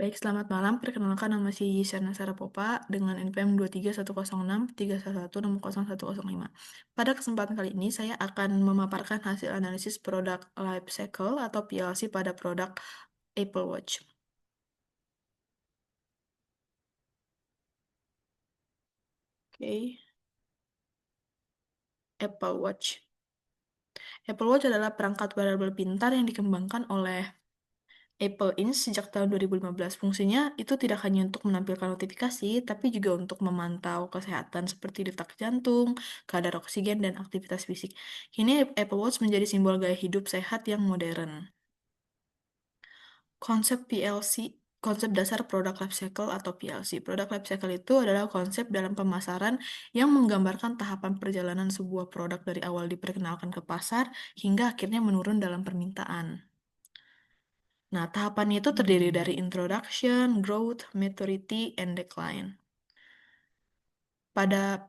Baik, selamat malam. Perkenalkan nama saya Yisyana Sarapopa dengan NPM 2310630160105. Pada kesempatan kali ini, saya akan memaparkan hasil analisis produk life cycle atau PLC pada produk Apple Watch. Oke, Apple Watch. Apple Watch adalah perangkat wearable pintar yang dikembangkan oleh Apple Inc. sejak tahun 2015. Fungsinya itu tidak hanya untuk menampilkan notifikasi, tapi juga untuk memantau kesehatan seperti detak jantung, kadar oksigen, dan aktivitas fisik. Kini Apple Watch menjadi simbol gaya hidup sehat yang modern. Konsep PLC, konsep dasar produk life cycle atau PLC. Produk life cycle itu adalah konsep dalam pemasaran yang menggambarkan tahapan perjalanan sebuah produk dari awal diperkenalkan ke pasar hingga akhirnya menurun dalam permintaan. Nah, tahapannya itu terdiri dari introduction, growth, maturity, and decline. Pada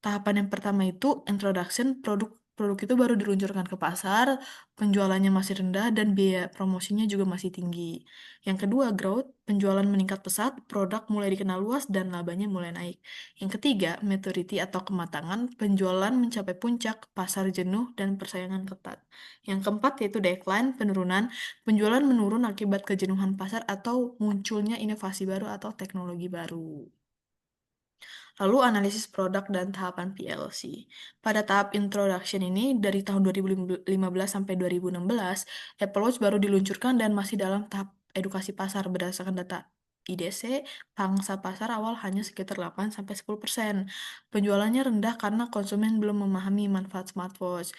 tahapan yang pertama itu introduction, produk itu baru diluncurkan ke pasar, penjualannya masih rendah dan biaya promosinya juga masih tinggi. Yang kedua, growth, penjualan meningkat pesat, produk mulai dikenal luas dan labanya mulai naik. Yang ketiga, maturity atau kematangan, penjualan mencapai puncak, pasar jenuh dan persaingan ketat. Yang keempat yaitu decline, penurunan, penjualan menurun akibat kejenuhan pasar atau munculnya inovasi baru atau teknologi baru. Lalu analisis produk dan tahapan PLC. Pada tahap introduction ini, dari tahun 2015 sampai 2016, Apple Watch baru diluncurkan dan masih dalam tahap edukasi pasar berdasarkan data IDC, pangsa pasar awal hanya sekitar 8-10%. Penjualannya rendah karena konsumen belum memahami manfaat smartwatch.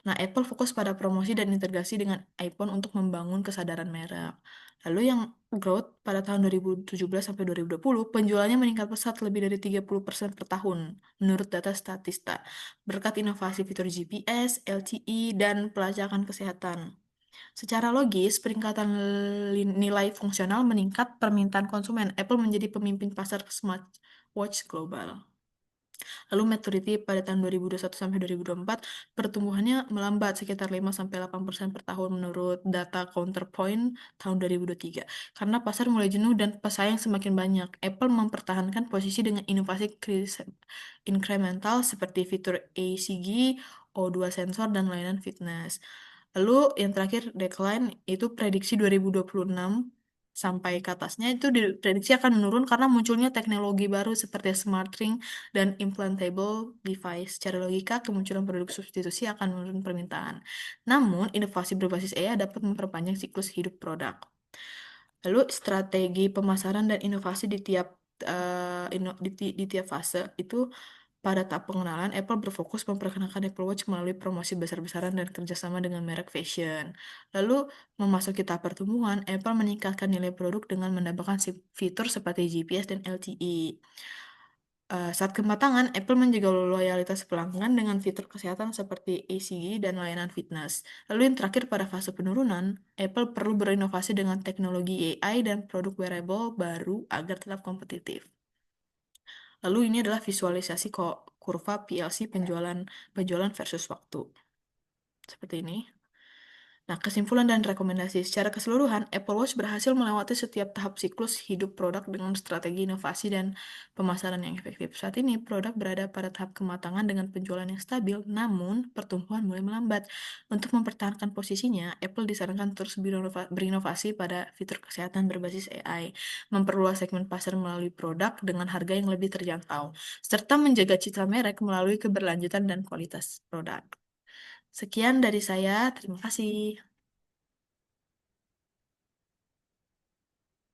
Nah, Apple fokus pada promosi dan integrasi dengan iPhone untuk membangun kesadaran merek. Lalu yang growth pada tahun 2017 sampai 2020, penjualannya meningkat pesat lebih dari 30% per tahun menurut data Statista, berkat inovasi fitur GPS, LTE, dan pelacakan kesehatan. Secara logis, peningkatan nilai fungsional meningkat permintaan konsumen. Apple menjadi pemimpin pasar smartwatch global. Lalu maturity pada tahun 2021 sampai 2024 pertumbuhannya melambat sekitar 5-8% per tahun menurut data Counterpoint tahun 2023. Karena pasar mulai jenuh dan pesaing semakin banyak, Apple mempertahankan posisi dengan inovasi incremental seperti fitur ACG, O2 sensor, dan layanan fitness. Lalu yang terakhir decline itu prediksi 2026 sampai ke atasnya itu diprediksi akan menurun karena munculnya teknologi baru seperti smart ring dan implantable device. Secara logika, kemunculan produk substitusi akan menurun permintaan. Namun, inovasi berbasis AI dapat memperpanjang siklus hidup produk. Lalu, strategi pemasaran dan inovasi di tiap di tiap fase itu pada tahap pengenalan, Apple berfokus memperkenalkan Apple Watch melalui promosi besar-besaran dan kerjasama dengan merek fashion. Lalu, memasuki tahap pertumbuhan, Apple meningkatkan nilai produk dengan menambahkan fitur seperti GPS dan LTE. Saat kematangan, Apple menjaga loyalitas pelanggan dengan fitur kesehatan seperti ECG dan layanan fitness. Lalu yang terakhir pada fase penurunan, Apple perlu berinovasi dengan teknologi AI dan produk wearable baru agar tetap kompetitif. Lalu ini adalah visualisasi kok kurva PLC penjualan penjualan versus waktu. Seperti ini. Nah, kesimpulan dan rekomendasi secara keseluruhan, Apple Watch berhasil melewati setiap tahap siklus hidup produk dengan strategi inovasi dan pemasaran yang efektif. Saat ini, produk berada pada tahap kematangan dengan penjualan yang stabil, namun pertumbuhan mulai melambat. Untuk mempertahankan posisinya, Apple disarankan terus berinovasi pada fitur kesehatan berbasis AI, memperluas segmen pasar melalui produk dengan harga yang lebih terjangkau, serta menjaga citra merek melalui keberlanjutan dan kualitas produk. Sekian dari saya, terima kasih.